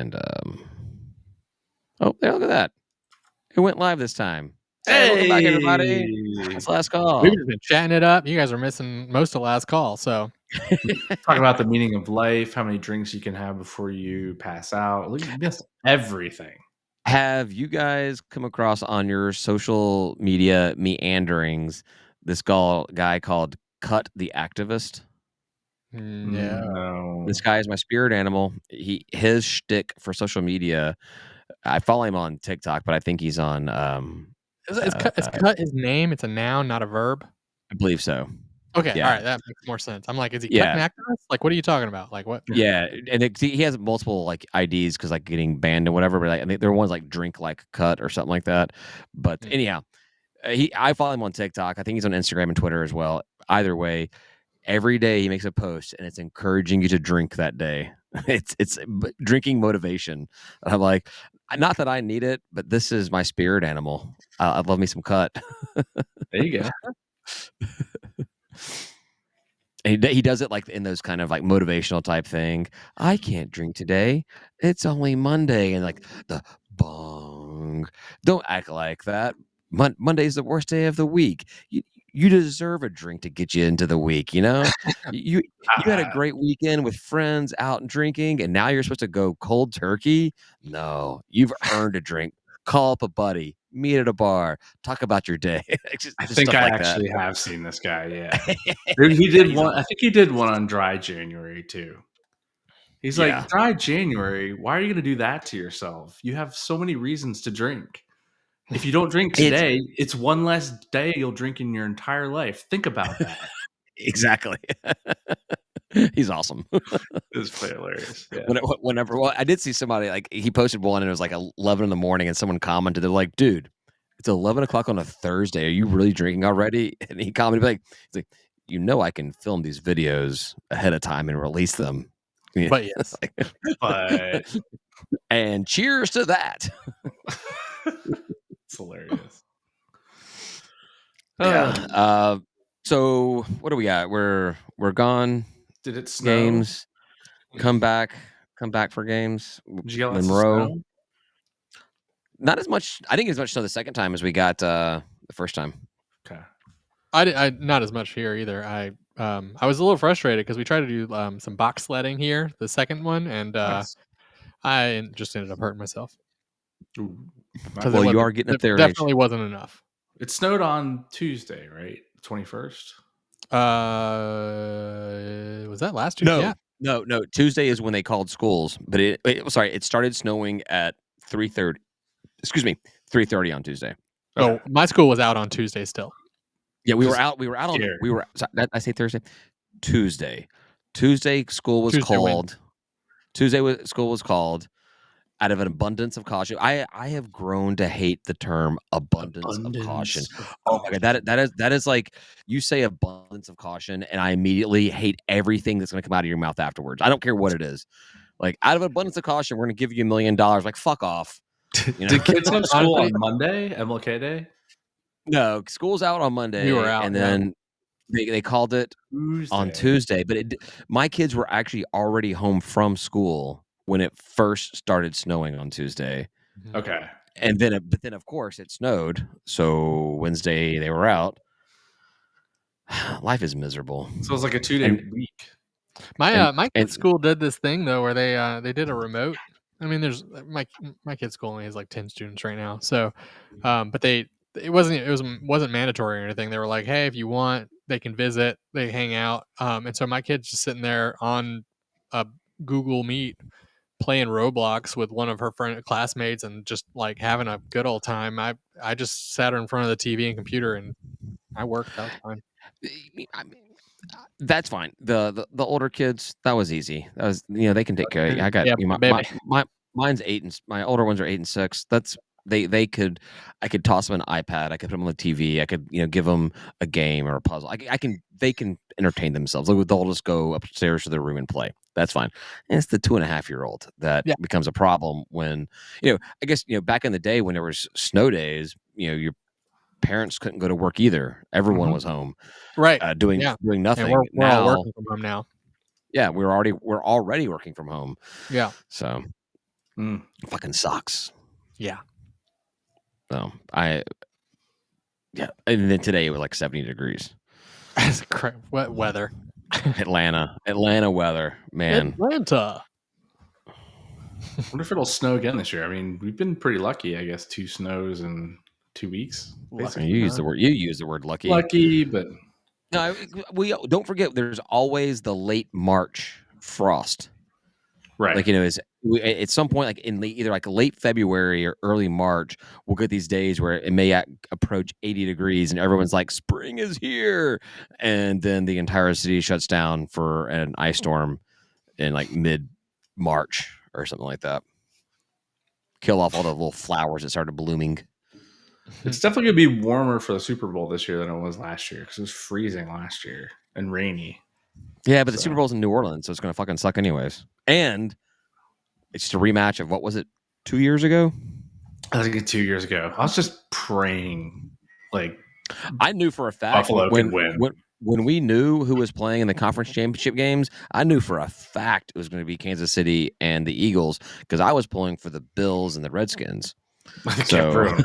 And oh, there, look at that. It went live this time. Hey, welcome back, everybody. It's Last Call. We've just been chatting it up. You guys are missing most of Last Call. So Talk about the meaning of life, how many drinks you can have before you pass out. Look, you missed everything. Have you guys come across on your social media meanderings this guy called Cut the Activist? no. This guy is my spirit animal. His shtick for social media. I follow him on TikTok, but I think he's on. Is cut his name? It's a noun, not a verb. I believe so. Okay, Yeah. all right, that makes more sense. I'm like, is he Yeah. cutting activists? Like, what are you talking about? Like, what? Yeah, and he has multiple like IDs because like getting banned and whatever. But like, I think there are ones like drink like cut or something like that. But anyhow, I follow him on TikTok. I think he's on Instagram and Twitter as well. Either way, every day he makes a post and it's encouraging you to drink that day. It's drinking motivation. And I'm like, not that I need it, but this is my spirit animal. I love me some cut. There you go. He does it like in those kind of like motivational type thing. I can't drink today. It's only Monday, and like the bong. Don't act like that. Monday's the worst day of the week. You deserve a drink to get you into the week. You know, you had a great weekend with friends out and drinking, and now you're supposed to go cold turkey. No, you've earned a drink. Call up a buddy, meet at a bar, talk about your day. I think I actually have seen this guy. Yeah, he did one. I think he did one on Dry January too. He's like, Dry January. Why are you going to do that to yourself? You have so many reasons to drink. If you don't drink today, it's one less day you'll drink in your entire life. Think about that. Exactly. He's awesome. It's quite hilarious. Yeah. Well, I did see somebody like he posted one and it was like 11 in the morning, and someone commented, they're like, "Dude, it's 11 o'clock on a Thursday. Are you really drinking already?" And he commented like, I can film these videos ahead of time and release them. But yes, but and cheers to that. It's hilarious. Yeah. So what do we got? We're gone. Did it snow? Games. Come back for games. Did you get Monroe? snow? Not as much. I think as much snow the second time as we got the first time. Okay. I not as much here either. I was a little frustrated because we tried to do some box sledding here, the second one, and I just ended up hurting myself. Well, you are getting up there. It definitely wasn't enough. It snowed on Tuesday, right? 21st. Was that last Tuesday? No. Tuesday is when they called schools, but it started snowing at 3:30. Excuse me, 3:30 on Tuesday. Oh, my school was out on Tuesday still. Yeah, we were out on. I say Thursday, Tuesday. Tuesday school was called. School was called out of an abundance of caution. I have grown to hate the term abundance of caution. Oh my god, that is like you say abundance of caution, and I immediately hate everything that's going to come out of your mouth afterwards. I don't care what it is. Like, out of abundance of caution, we're going to give you $1 million. Like, fuck off. Did kids have school on Monday, MLK Day? No, school's out on Monday. We were out, and then they called it on Tuesday. But my kids were actually already home from school when it first started snowing on Tuesday. Okay. And then, of course, it snowed. So Wednesday they were out. Life is miserable. So it was like a 2-day week. My kids' school did this thing though, where they did a remote. I mean, there's my kid's school only has like 10 students right now. So, but it wasn't mandatory or anything. They were like, hey, if you want, they can visit, they hang out. And so my kid's just sitting there on a Google Meet playing Roblox with one of her classmates and just like having a good old time. I just sat her in front of the TV and computer and I worked. That was fine. I mean, that's fine. The older kids, that was easy. That was, they can take care of you. I got mine's 8 and my older ones are 8 and 6. That's I could toss them an iPad. I could put them on the TV. I could give them a game or a puzzle. They can entertain themselves. They'll just go upstairs to their room and play. That's fine. And it's the 2.5-year-old that becomes a problem when I guess back in the day when there was snow days, your parents couldn't go to work either. Everyone was home, right? Doing nothing. And we're all working from home now. Yeah, we're already working from home. Yeah. So, Fucking sucks. Yeah. So and then today it was like 70 degrees. That's wet weather. Atlanta weather, man. Atlanta. I wonder if it'll snow again this year. I mean, we've been pretty lucky, I guess. 2 snows in 2 weeks. You use the word lucky. Lucky, but no, we don't forget. There's always the late March frost. Right. Like, at some point, like in either like late February or early March, we'll get these days where it may approach 80 degrees and everyone's like, spring is here. And then the entire city shuts down for an ice storm in like mid-March or something like that. Kill off all the little flowers that started blooming. It's definitely going to be warmer for the Super Bowl this year than it was last year because it was freezing last year and rainy. Yeah, but the Super Bowl's in New Orleans, so it's going to fucking suck anyways. And it's just a rematch of, what was it, 2 years ago? I think 2 years ago. I was just praying, like, I knew for a fact Buffalo could win. When we knew who was playing in the conference championship games, I knew for a fact it was going to be Kansas City and the Eagles because I was pulling for the Bills and the Redskins. So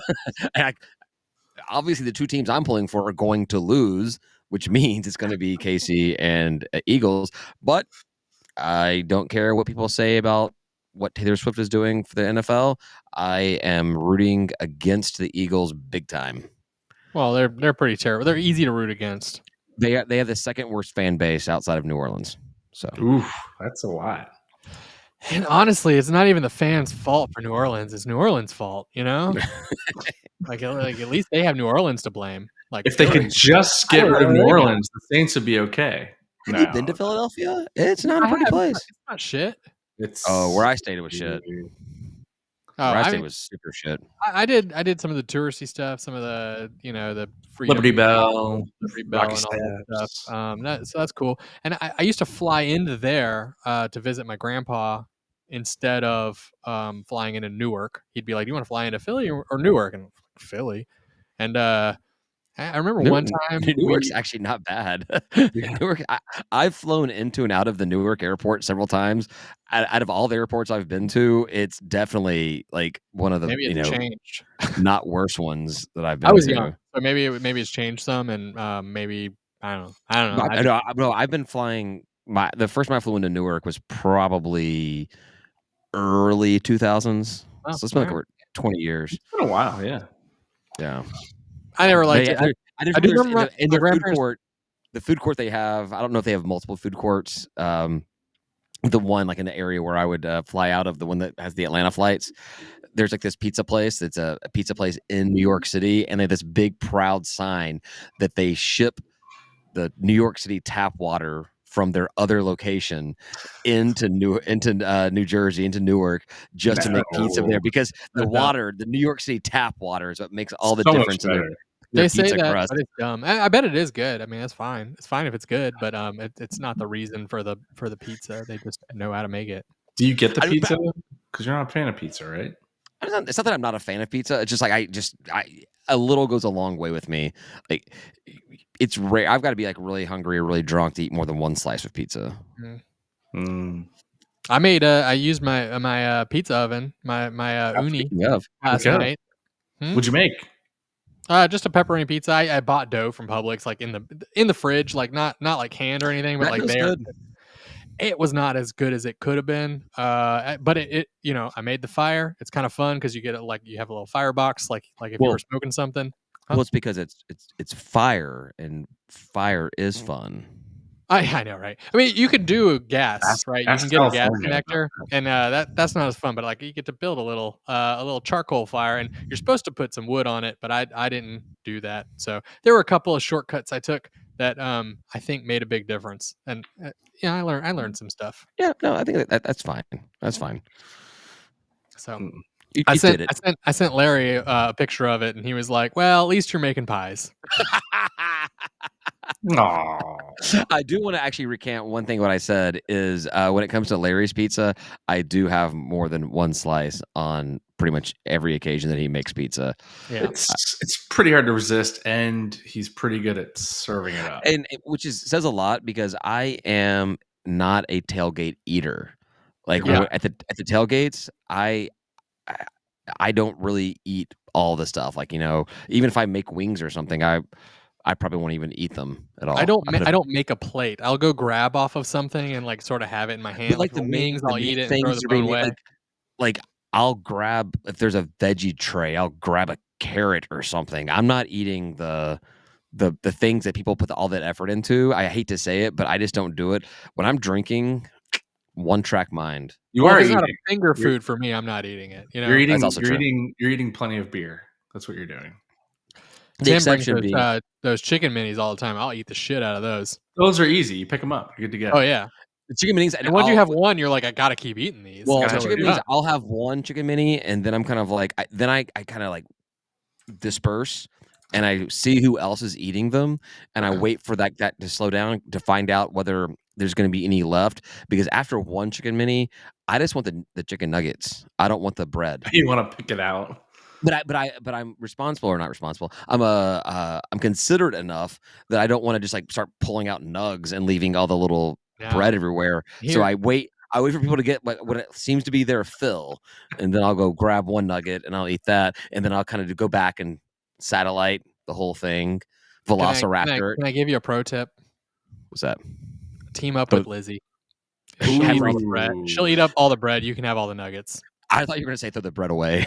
obviously the two teams I'm pulling for are going to lose, which means it's going to be KC and Eagles. But I don't care what people say about what Taylor Swift is doing for the NFL. I am rooting against the Eagles big time. Well, they're pretty terrible. They're easy to root against. They have the second worst fan base outside of New Orleans. So, oof, that's a lot. And honestly, it's not even the fans' fault for New Orleans. It's New Orleans' fault, like at least they have New Orleans to blame. Like if they could just get rid of New Orleans, the Saints would be okay. Have you been to Philadelphia? It's not a pretty place. It's not shit. Where I stayed, it was shit. Where I stayed was super shit. I did some of the touristy stuff, some of the the Liberty Bell, and all that stuff. So that's cool. And I used to fly into there to visit my grandpa instead of flying into Newark. He'd be like, "Do you want to fly into Philly or Newark?" And Philly. And I remember one time Newark's actually not bad. Newark, I've flown into and out of the Newark airport several times. Out of all the airports I've been to, it's definitely like one of the not worse ones that I've been to. I was young, so maybe it's changed some, and maybe I don't know. No, I've been flying. The first time I flew into Newark was probably early 2000s. So it's been like over 20 years. It's been a while, yeah. Yeah. I never liked it. I do remember in the food court. The food court they have, I don't know if they have multiple food courts. The one like in the area where I would fly out of, the one that has the Atlanta flights, there's like this pizza place. It's a pizza place in New York City, and they have this big proud sign that they ship the New York City tap water from their other location into New Jersey, into Newark, just to make pizza there, because the water, the New York City tap water, is what makes all the difference in their they say that, crust. But it's dumb. I bet it is good. I mean, that's fine. It's fine if it's good, but it's not the reason for the pizza. They just know how to make it. Do you get the pizza? Because you're not a fan of pizza, right? It's not that I'm not a fan of pizza. It's just like a little goes a long way with me. Like, it's rare. I've got to be like really hungry or really drunk to eat more than one slice of pizza. I used my pizza oven, my Uni last night. What'd you make? Just a pepperoni pizza. I bought dough from Publix, like in the fridge, like not like hand or anything, but like there. It was not as good as it could have been, but it I made the fire. It's kind of fun because you get it, like you have a little firebox, like if you were smoking something. Well, it's because it's fire, and fire is fun. I know, right? I mean, you could do gas, right? You can get a gas connector, and that's not as fun. But like, you get to build a little charcoal fire, and you're supposed to put some wood on it, but I didn't do that. So there were a couple of shortcuts I took that I think made a big difference, and I learned some stuff. Yeah, no, I think that's fine. That's fine. So I sent Larry a picture of it, and he was like, "Well, at least you're making pies." I do want to actually recant one thing. What I said is, when it comes to Larry's pizza, I do have more than one slice on pretty much every occasion that he makes pizza. Yeah, it's pretty hard to resist, and he's pretty good at serving it up. And which says a lot, because I am not a tailgate eater. Like at the tailgates, I don't really eat all the stuff. Like, even if I make wings or something, I probably won't even eat them at all. I don't make a plate. I'll go grab off of something and like sort of have it in my hand. But like the wings, I'll eat it and throw the being bone away. like I'll grab, if there's a veggie tray, I'll grab a carrot or something. I'm not eating the things that people put all that effort into. I hate to say it, but I just don't do it. When I'm drinking, one track mind. You are it's eating. not a finger food for me. I'm not eating it. You're eating. You're eating plenty of beer. That's what you're doing. The exception being those chicken minis all the time. I'll eat the shit out of those. Those are easy. You pick them up. You're good to go. Oh yeah. The chicken minis, and once you have one, you're like, I gotta keep eating these. Well, chicken minis, I'll have one chicken mini, and then I'm kind of like, I kind of like disperse, and I see who else is eating them, and I wait for that to slow down to find out whether there's going to be any left. Because after one chicken mini, I just want the chicken nuggets. I don't want the bread. You want to pick it out. But I'm responsible or not responsible. I'm considerate enough that I don't want to just like start pulling out nugs and leaving all the little bread everywhere. So I wait for people to get what it seems to be their fill, and then I'll go grab one nugget and I'll eat that, and then I'll kind of go back and satellite the whole thing. Velociraptor. Can I give you a pro tip? What's that? Team up with Lizzie. She'll eat all the bread. She'll eat up all the bread. You can have all the nuggets. I thought you were going to say throw the bread away.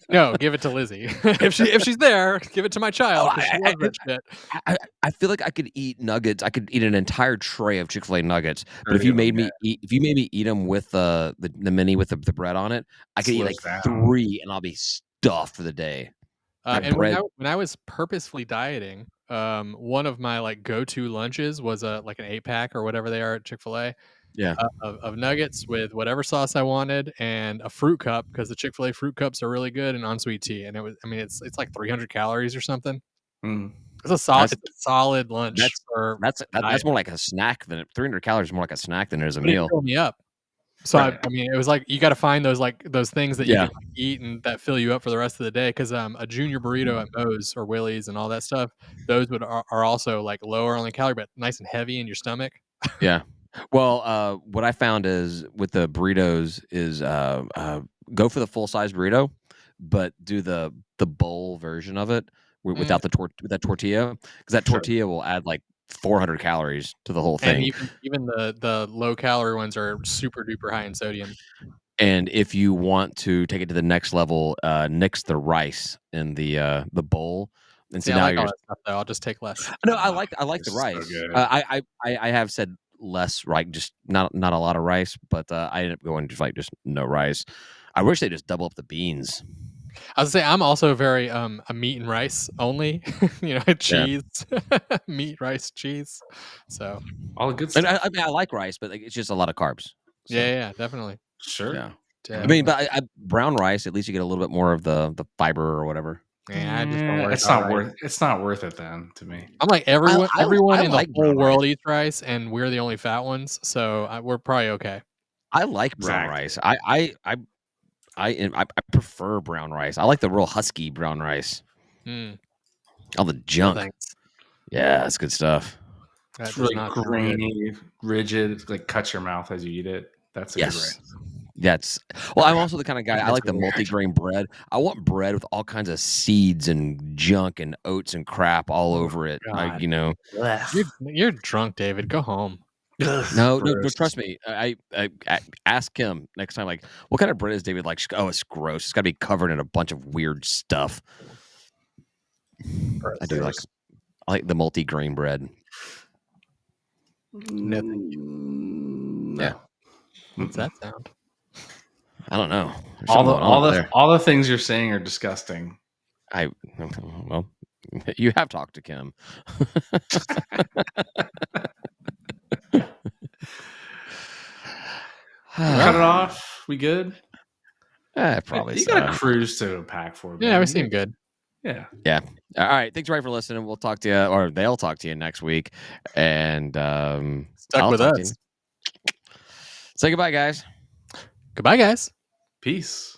No, give it to Lizzie. if she's there, give it to my child. She loves that shit. I feel like I could eat nuggets. I could eat an entire tray of Chick-fil-A nuggets. But if you made me eat them with the mini with the bread on it, I could eat like 3 and I'll be stuffed for the day. And when I was purposefully dieting, one of my like go-to lunches was like an 8-pack or whatever they are at Chick-fil-A. Yeah, of nuggets with whatever sauce I wanted and a fruit cup, because the Chick-fil-A fruit cups are really good, and unsweet tea. And it's like 300 calories or something. It's a solid lunch. That's more like a snack than 300 calories. More like a snack than it is a meal. It filled me up. So it was like you got to find those things that you can eat and that fill you up for the rest of the day. Because a junior burrito at Moe's or Willie's and all that stuff, those are also like lower on the calorie, but nice and heavy in your stomach. Yeah. Well, what I found is with the burritos is go for the full size burrito, but do the bowl version of it without with that tortilla, because that tortilla will add like 400 calories to the whole thing. And even the low calorie ones are super duper high in sodium. And if you want to take it to the next level, nix the rice in the bowl. And so now I like all that stuff, though. I'll just take less. No, I like the rice. So I have said less, right? Just not a lot of rice, but I ended up going to just no rice. I wish they just double up the beans. I was say I'm also very a meat and rice only. Cheese, meat, rice, cheese. So all the good stuff. And I like rice, but it's just a lot of carbs. So. Yeah, definitely. Sure. Yeah. Definitely. But brown rice, at least you get a little bit more of the fiber or whatever. Yeah, I just don't worry. It's not worth it then to me. I'm like everyone in the whole world eats rice, and we're the only fat ones, so we're probably okay. I like brown rice. I prefer brown rice. I like the real husky brown rice. All the junk. No, yeah, that's good stuff. It's really grainy, rigid. Like cuts your mouth as you eat it. That's a good rice. I'm also the kind of guy, I like the multi-grain bread. I want bread with all kinds of seeds and junk and oats and crap all over it. You're drunk, David. Go home. No, trust me. I ask him next time, like, what kind of bread is David like? Oh, it's gross. It's got to be covered in a bunch of weird stuff. I like the multi-grain bread. No, thank you. Yeah. What's that sound? I don't know. All the things you're saying are disgusting. Well, you have talked to Kim. Cut it off. We good? Probably. You got a cruise to pack for me. Yeah, we seem good. Yeah. All right. Thanks, Ray, for listening. We'll talk to you, or they'll talk to you next week. And stuck with us. Say goodbye, guys. Goodbye, guys. Peace.